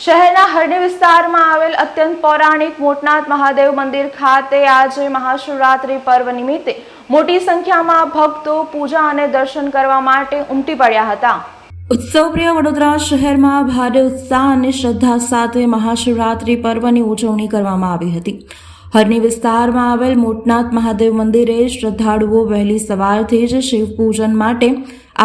શહેરના હરણી વિસ્તારમાં આવેલ અત્યંત પૌરાણિક મોટનાથ મહાદેવ મંદિર ખાતે આજે મહાશિવરાત્રી પર્વ નિમિત્તે મોટી સંખ્યામાં ભક્તો પૂજા અને દર્શન કરવા માટે ઉમટી પડ્યા હતા। ઉત્સવપ્રિય વડોદરા શહેરમાં ભારે ઉત્સાહ અને શ્રદ્ધા સાથે મહાશિવરાત્રી પર્વની ઉજવણી કરવામાં આવી હતી। હરણી વિસ્તારમાં આવેલ મોટનાથ મહાદેવ મંદિરે શ્રદ્ધાળુઓ વહેલી સવારથી જ શિવ પૂજન માટે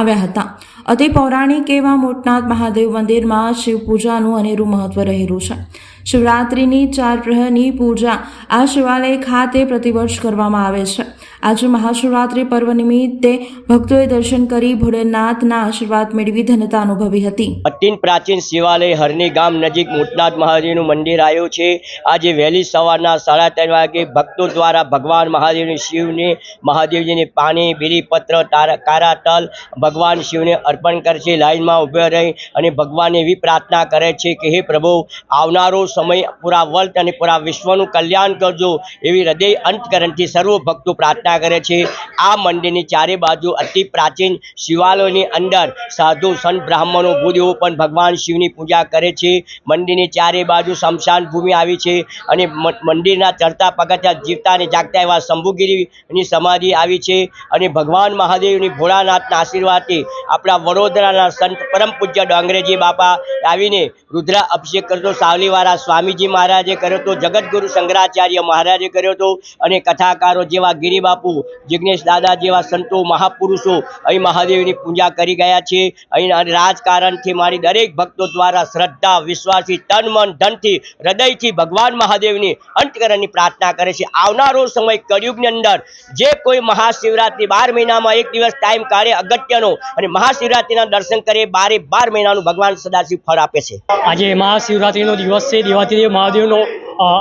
આવ્યા હતા। અતિ પૌરાણિક એવા મોટનાથ મહાદેવ મંદિરમાં શિવ પૂજાનું અનેરું મહત્વ રહેલું છે। શિવરાત્રિની 4 પ્રહરની પૂજા આ શિવાલય ખાતે પ્રતિવર્ષ કરવામાં આવે છે। આજે મહાશિવરાત્રી પર્વ નિમિત્તે ભક્તોએ દર્શન કરી ભોળેનાથના આશીર્વાદ મેળવી ધન્યતા અનુભવી હતી। અત્યંત પ્રાચીન શિવાલય હરણી ગામ નજીક મોટનાથ મહાદેવનું મંદિર આવ્યું છે। આજે વહેલી સવારના 3:30 વાગે ભક્તો દ્વારા ભગવાન મહાદેવની શિવને મહાદેવજીને પાણી બીલીપત્ર કારા તલ ભગવાન શિવને અર્પણ કરે છે। લાઈનમાં ઊભા રહી અને ભગવાનને એવી પ્રાર્થના કરે છે કે હે પ્રભુ, આવનારો સમય પૂરા વર્લ્ડ અને પૂરા વિશ્વનું કલ્યાણ કરજો, એવી હૃદય અંતકરણથી સર્વ ભક્તો પ્રાર્થના કરે છે। આ મંદિરની ચારે બાજુ અતિ પ્રાચીન શિવાલયની અંદર સાધુ સંત બ્રાહ્મણો ભૂદેવો પણ ભગવાન શિવની પૂજા કરે છે। મંદિરની ચારે બાજુ શમશાન ભૂમિ આવી છે અને મંદિરના ચડતા પગથિયા જીવતા અને જાગતા એવા શંભુગીરીની સમાધિ આવી છે અને ભગવાન મહાદેવની ભોળાનાથના આશીર્વાદથી આપણા વડોદરાના સંત પરમ પૂજ્ય ડોંગરેજી બાપા આવીને રુદ્ર અભિષેક કર્યો, સાવલીવાળા સ્વામીજી મહારાજે કર્યો હતો, જગતગુરુ શંકરાચાર્ય મહારાજે કર્યો હતો અને કથાકારો જેવા ગિરિબાપુ, જિગ્નેશ દાદા જેવા સંતો મહાપુરુષો અહીં મહાદેવની પૂજા કરી ગયા છે। અહીં રાજકારણથી મારી દરેક ભક્તો દ્વારા શ્રદ્ધા વિશ્વાસથી તન મન ધનથી હૃદયથી ભગવાન મહાદેવની અંતકરણની પ્રાર્થના કરે છે। આવનારો સમય કળિયુગની અંદર જે કોઈ મહાશિવરાત્રિ 12 મહિનામાં એક દિવસ ટાઈમ કાઢે અગત્યનો અને મહાશિવરાત્રિના દર્શન કરે 12 મહિનાનું ભગવાન સદાશિવ ફળ આપે છે। આજે મહાશિવરાત્રિનો દિવસ છે। દેવાધિદેવ મહાદેવનો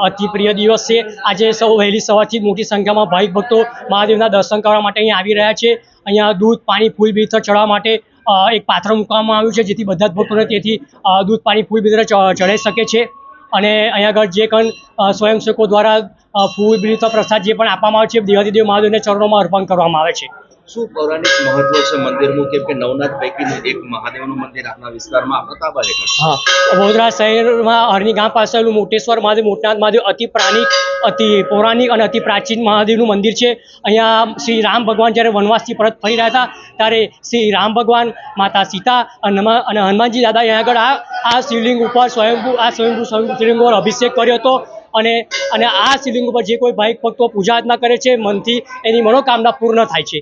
અતિ પ્રિય દિવસ છે। આજે સૌ વહેલી સવારથી મોટી સંખ્યામાં ભાવિક ભક્તો મહાદેવના દર્શન કરવા માટે અહીં આવી રહ્યા છે। અહીંયા દૂધ પાણી ફૂલ બીજર ચડાવવા માટે એક પાત્ર મૂકવામાં આવ્યું છે, જેથી બધા જ ભક્તોને તેથી દૂધ પાણી ફૂલ બીજર ચડાવી શકે છે। અને અહીંયા આગળ જે કંઈ સ્વયંસેવકો દ્વારા ફૂલ બીજર પ્રસાદ જે પણ આપવામાં આવે છે, દેવાધિદેવ મહાદેવને ચરણોમાં અર્પણ કરવામાં આવે છે। શું પૌરાણિક મહત્વ છે મંદિરનું, કેમ કે નવનાથ પૈકીનું એક મહાદેવનું મંદિર આપણા વિસ્તારમાં પ્રતાપા હેઠળ? હા, વડોદરા શહેરમાં હરણી ગામ પાસે આવેલું મોટેશ્વર મહાદેવ મોટનાથ મહાદેવ અતિ પૌરાણિક અને અતિ પ્રાચીન મહાદેવનું મંદિર છે। અહીંયા શ્રી રામ ભગવાન જ્યારે વનવાસથી પરત ફરી રહ્યા હતા ત્યારે શ્રી રામ ભગવાન, માતા સીતા અને હનુમાનજી દાદા અહીંયા આગળ આ શિવલિંગ ઉપર સ્વયંભૂ શિવલિંગ ઉપર અભિષેક કર્યો હતો અને આ શિવલિંગ ઉપર જે કોઈ ભાવિક ભક્તો પૂજા અર્ચના કરે છે મનથી, એની મનોકામના પૂર્ણ થાય છે।